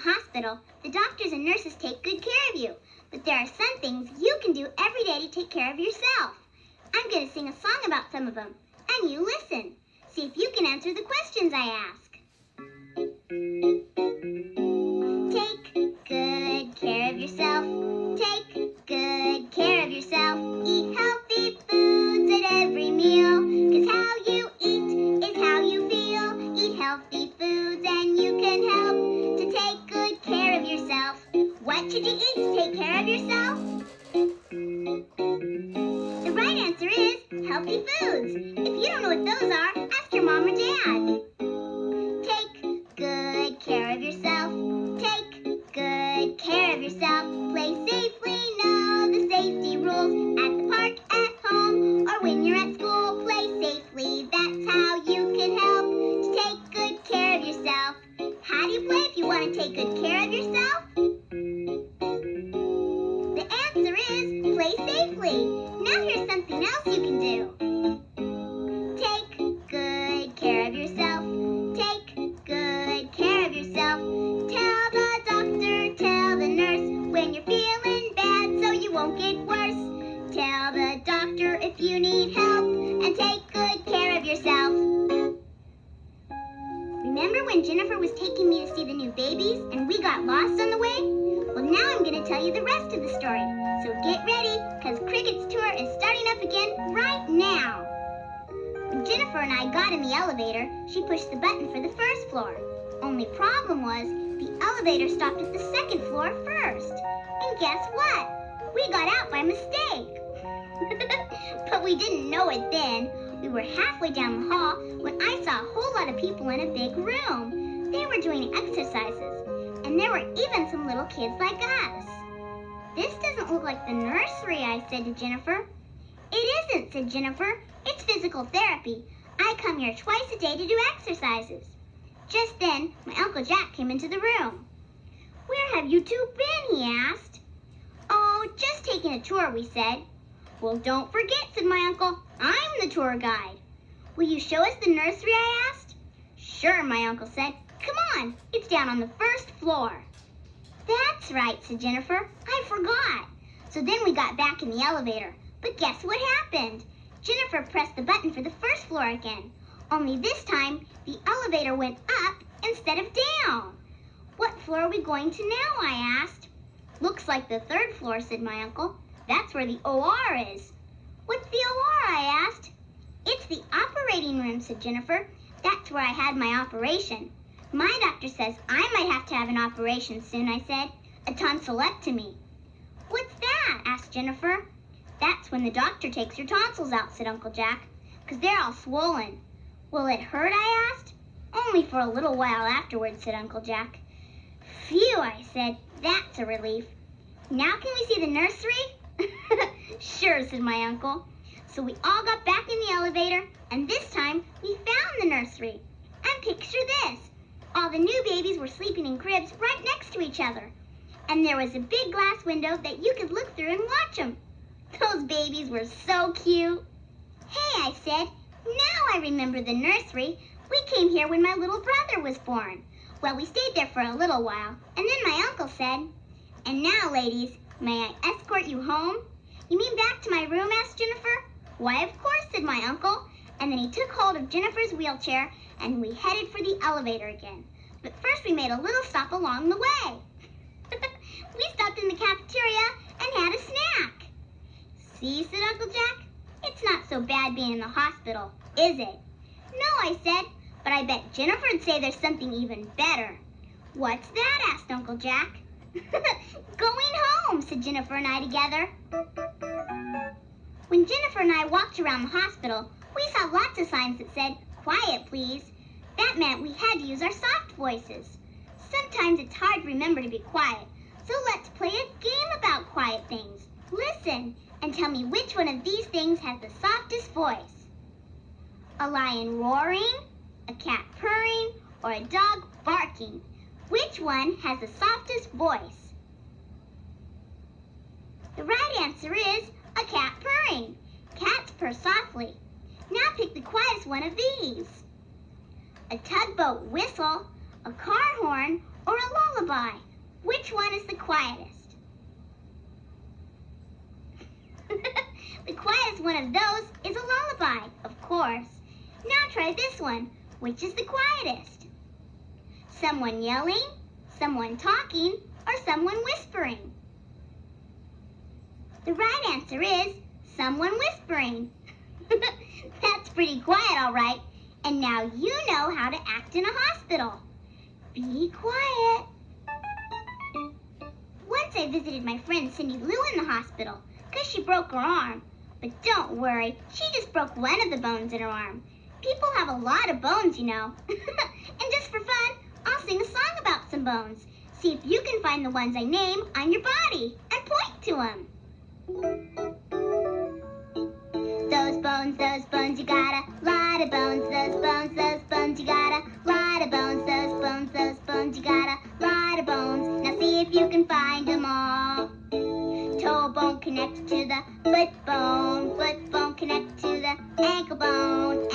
hospital, the doctors and nurses take good care of you. But there are some things you can do every day to take care of yourself. I'm going to sing a song about some of them, and you listen. See if you can answer the questions I ask. Take good care of yourself. Take good care of yourself. Eat healthy foods at every meal. 'Cause how you eat is how you feel. Eat healthy foods and you can help to take good care of yourself. What should you eat to take care of yourself? The right answer is healthy foods. If you don't know what those are, ask your mom or dad. Take good care of yourself. Take good care of yourself. Play safely, know the safety rules. At the park, at home, or when you're at school, play safely. That's how you can help to take good care of yourself. How do you play if you want to take good care of yourself? The answer is play safely. Now here's something else you can do. Take good care of yourself. Take good care of yourself. Tell the doctor, tell the nurse when you're feeling bad so you won't get worse. Tell the doctor if you need help and take good care of yourself. Remember when Jennifer was taking me to see the new babies and we got lost on the way? Well, now I'm going to tell you the rest of the story. So get ready, because Cricket's tour is starting up again right now. When Jennifer and I got in the elevator, she pushed the button for the first floor. Only problem was, the elevator stopped at the second floor first. And guess what? We got out by mistake. But we didn't know it then. We were halfway down the hall when I saw a whole lot of people in a big room. They were doing exercises, and there were even some little kids like us. This doesn't look like the nursery, I said to Jennifer. It isn't, said Jennifer. It's physical therapy. I come here twice a day to do exercises. Just then, my Uncle Jack came into the room. Where have you two been? He asked. Oh, just taking a tour, we said. Well, don't forget, said my uncle. I'm the tour guide. Will you show us the nursery, I asked. Sure, my uncle said. Come on, it's down on the first floor. That's right, said Jennifer. I forgot. So then we got back in the elevator. But guess what happened? Jennifer pressed the button for the first floor again. Only this time, the elevator went up instead of down. What floor are we going to now, I asked. Looks like the third floor, said my uncle. That's where the OR is. What's the OR, I asked. It's the operating room, said Jennifer. That's where I had my operation. My doctor says I might have to have an operation soon, I said. A tonsillectomy. What's that? Asked Jennifer. That's when the doctor takes your tonsils out, said Uncle Jack, 'cause they're all swollen. Will it hurt, I asked. Only for a little while afterwards, said Uncle Jack. Phew, I said. That's a relief. Now can we see the nursery? Sure, said my uncle. So we all got back in the elevator, and this time we found the nursery. And picture this. All the new babies were sleeping in cribs right next to each other. And there was a big glass window that you could look through and watch them. Those babies were so cute. Hey, I said, now I remember the nursery. We came here when my little brother was born. Well, we stayed there for a little while, and then my uncle said, and now, ladies, may I escort you home? You mean back to my room, asked Jennifer. Why, of course, said my uncle. And then he took hold of Jennifer's wheelchair, and we headed for the elevator again. But first we made a little stop along the way. We stopped in the cafeteria and had a snack. See, said Uncle Jack, it's not so bad being in the hospital, is it? No, I said, but I bet Jennifer would say there's something even better. What's that? Asked Uncle Jack. Going home, said Jennifer and I together. When Jennifer and I walked around the hospital, we saw lots of signs that said, quiet, please. That meant we had to use our soft voices. Sometimes it's hard to remember to be quiet, so let's play a game about quiet things. Listen and tell me which one of these things has the softest voice. A lion roaring, a cat purring, or a dog barking. Which one has the softest voice? The right answer is a cat purring. Cats purr softly. Now pick the quietest one of these. A tugboat whistle, a car horn, or a lullaby? Which one is the quietest? The quietest one of those is a lullaby, of course. Now try this one. Which is the quietest? Someone yelling, someone talking, or someone whispering? The right answer is someone whispering. That's pretty quiet, all right. And now you know how to act in a hospital. Be quiet. Once I visited my friend Cindy Lou in the hospital because she broke her arm. But don't worry, she just broke one of the bones in her arm. People have a lot of bones, you know. And just for fun, I'll sing a song about some bones. See if you can find the ones I name on your body and point to them. Those bones, you got a lot of bones. Those bones, you got a lot of bones. Those bones, you got a lot of bones. Now see if you can find them all. Toe bone connects to the foot bone connects to the ankle bone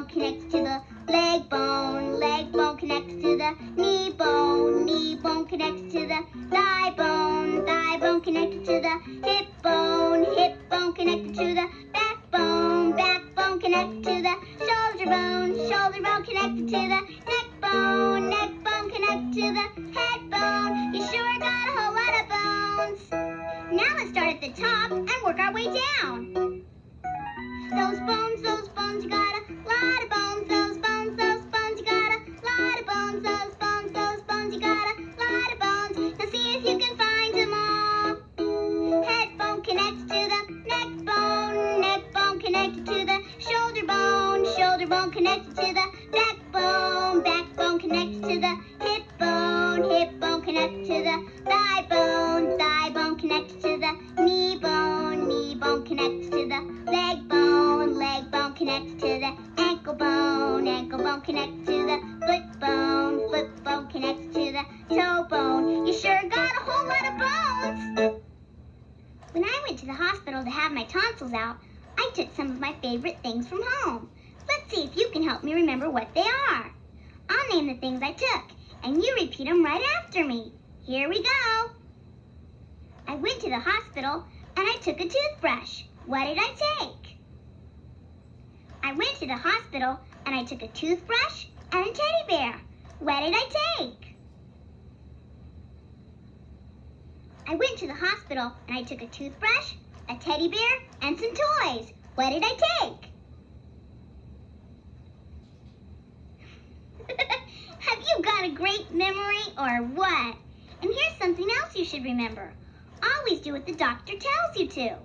connects to the leg bone connects to the knee bone connects to the thigh bone connected to the hip bone connected to the backbone connected to the shoulder bone connected to the neck bone connected to the head bone. You sure got a whole lot of bones. Now let's start at the top and work our way down. Those bones, you got a lot of bones. Those bones, you got a lot of bones. Those bones, you got a lot of bones. Now see if you can find them all. Head bone connects to the neck bone connected to the shoulder bone connected to the backbone connected to the hip bone connected to the thigh bone connected to the knee bone connected to the leg bone connected to the ankle bone connected to the foot bone connected to the toe bone. You sure got a whole lot of bones. When I went to the hospital to have my tonsils out, I took some of my favorite things from home. Let's see if you can help me remember what they are. I'll name the things I took, and you repeat them right after me. Here we go. I went to the hospital, and I took a toothbrush. What did I take? I went to the hospital, and I took a toothbrush and a teddy bear. What did I take? I went to the hospital, and I took a toothbrush, a teddy bear, and some toys. What did I take? Have you got a great memory or what? And here's something else you should remember. Always do what the doctor tells you to.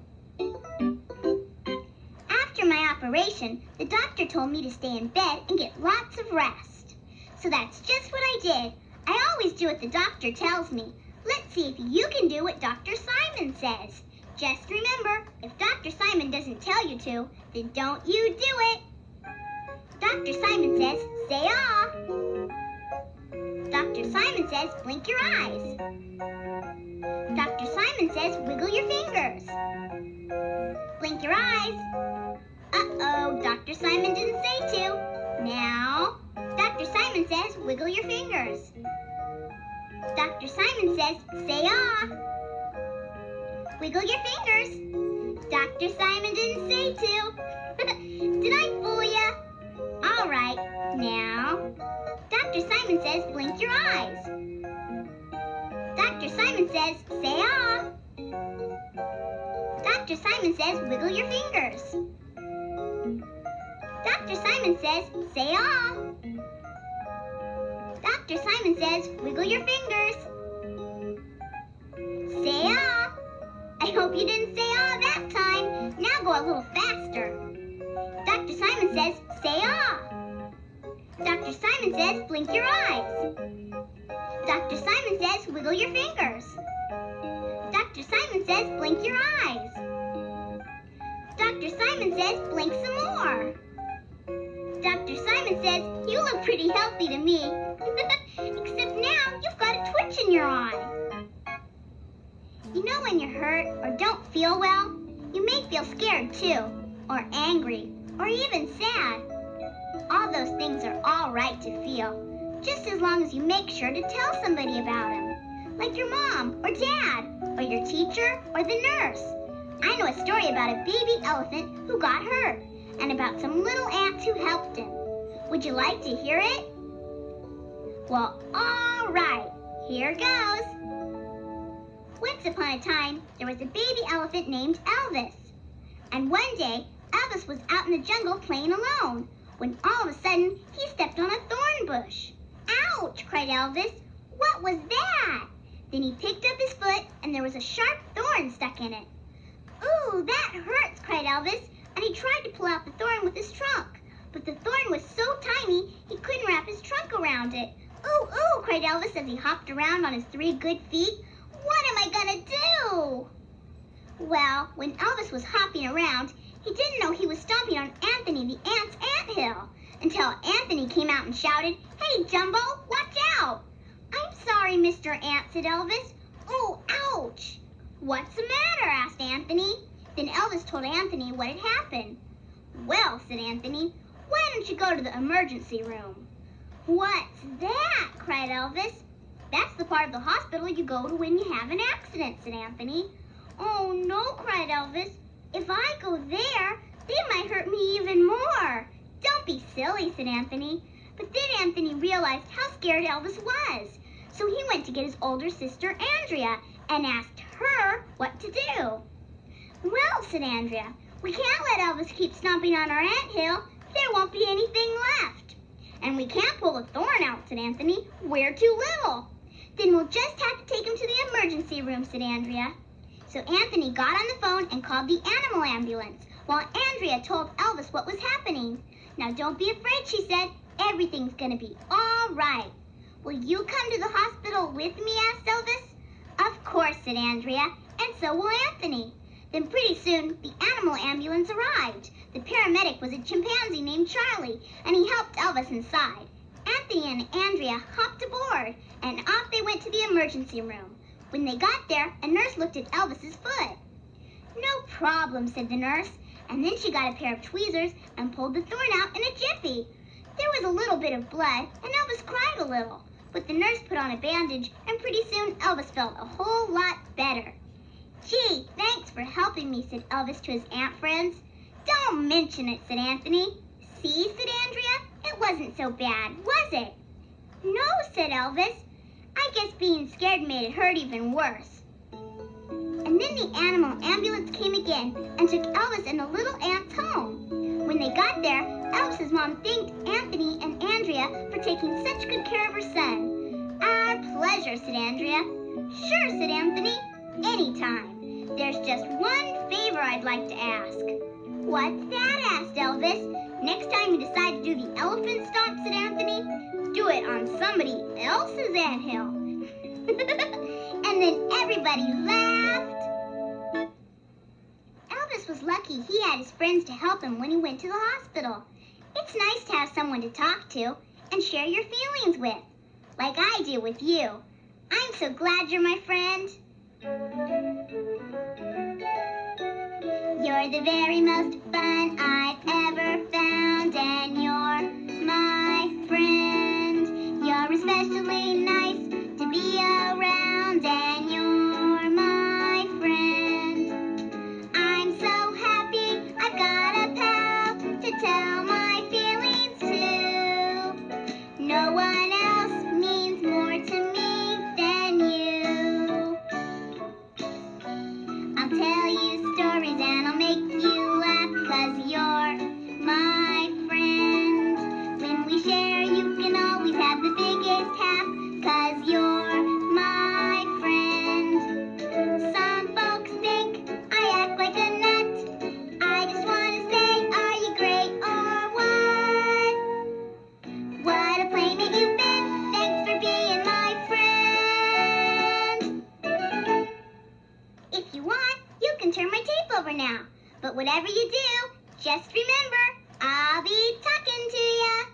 After my operation, the doctor told me to stay in bed and get lots of rest. So that's just what I did. I always do what the doctor tells me. Let's see if you can do what Dr. Simon says. Just remember, if Dr. Simon doesn't tell you to, then don't you do it. Dr. Simon says, say ah. Dr. Simon says, blink your eyes. Dr. Simon says, wiggle your fingers. Blink your eyes. Uh-oh, Dr. Simon didn't say to. Now, Dr. Simon says, wiggle your fingers. Dr. Simon says, say ah. Wiggle your fingers. Dr. Simon didn't say to. Did I fool ya? All right, now, Dr. Simon says, blink your eyes. Dr. Simon says, say ah. Dr. Simon says, wiggle your fingers. Dr. Simon says, say ah. Dr. Simon says, wiggle your fingers. Say ah. I hope you didn't say ah that time. Now go a little faster. Dr. Simon says, say ah. Dr. Simon says, blink your eyes. Dr. Simon says, wiggle your fingers. Dr. Simon says, blink your eyes. Dr. Simon says, blink some more. Dr. Simon says, you look pretty healthy to me. Except now you've got a twitch in your eye. You know when you're hurt or don't feel well, you may feel scared too, or angry, or even sad. All those things are all right to feel, just as long as you make sure to tell somebody about him, like your mom or dad, or your teacher or the nurse. I know a story about a baby elephant who got hurt, and about some little ants who helped him. Would you like to hear it? Well, all right, here goes. Once upon a time, there was a baby elephant named Elvis. And one day, Elvis was out in the jungle playing alone, when all of a sudden, he stepped on a thorn bush. Ouch, cried Elvis. What was that? Then he picked up his foot, and there was a sharp thorn stuck in it. Ooh, that hurts, cried Elvis, and he tried to pull out the thorn with his trunk. But the thorn was so tiny, he couldn't wrap his trunk around it. Ooh, ooh, cried Elvis as he hopped around on his 3 good feet. What am I gonna do? Well, when Elvis was hopping around, he didn't know he was stomping on Anthony the ant's anthill, until Anthony came out and shouted, Hey, Jumbo, watch out! I'm sorry, Mr. Ant, said Elvis. Oh, ouch! What's the matter? Asked Anthony. Then Elvis told Anthony what had happened. Well, said Anthony, why don't you go to the emergency room? What's that? Cried Elvis. That's the part of the hospital you go to when you have an accident, said Anthony. Oh, no, cried Elvis. If I go there, they might hurt me even more. Don't be silly, said Anthony. But then Anthony realized how scared Elvis was. So he went to get his older sister, Andrea, and asked her what to do. Well, said Andrea, we can't let Elvis keep stomping on our anthill. There won't be anything left. And we can't pull a thorn out, said Anthony. We're too little. Then we'll just have to take him to the emergency room, said Andrea. So Anthony got on the phone and called the animal ambulance, while Andrea told Elvis what was happening. Now don't be afraid, she said. Everything's gonna be all right. Will you come to the hospital with me? Asked Elvis. Of course, said Andrea, and so will Anthony. Then pretty soon, the animal ambulance arrived. The paramedic was a chimpanzee named Charlie, and he helped Elvis inside. Anthony and Andrea hopped aboard, and off they went to the emergency room. When they got there, a nurse looked at Elvis's foot. No problem, said the nurse, and then she got a pair of tweezers and pulled the thorn out in a jiffy. There was a little bit of blood, and Elvis cried a little, but the nurse put on a bandage, and pretty soon Elvis felt a whole lot better. Gee, thanks for helping me, said Elvis to his ant friends. Don't mention it, said Anthony. See, said Andrea, it wasn't so bad, was it? No, said Elvis. I guess being scared made it hurt even worse. And then the animal ambulance came again and took Elvis and the little ants home. When they got there, Elvis's mom thanked Anthony and Andrea for taking such good care of her son. Our pleasure, said Andrea. Sure, said Anthony. Anytime. There's just one favor I'd like to ask. What's that? Asked Elvis. Next time you decide to do the elephant stomp, said Anthony, do it on somebody else's anthill. And then everybody laughed. Elvis was lucky he had his friends to help him when he went to the hospital. It's nice to have someone to talk to and share your feelings with, like I do with you. I'm so glad you're my friend. You're the very most fun I've ever found, and you're my friend. You're especially nice to be around, and you're my friend. I'm so happy I've got a pal to tell my feelings to. No one else means more to me than you. I'll tell you stories and I'll make you laugh, 'cause you're my friend. When we share, you can always have the biggest half, 'cause you're my friend. Some folks think I act like a nut. I just want to say, are you great or what? What a playmate you've been. Thanks for being my friend. If you want, you can turn my tape over now. But whatever you do, just remember, I'll be talking to ya.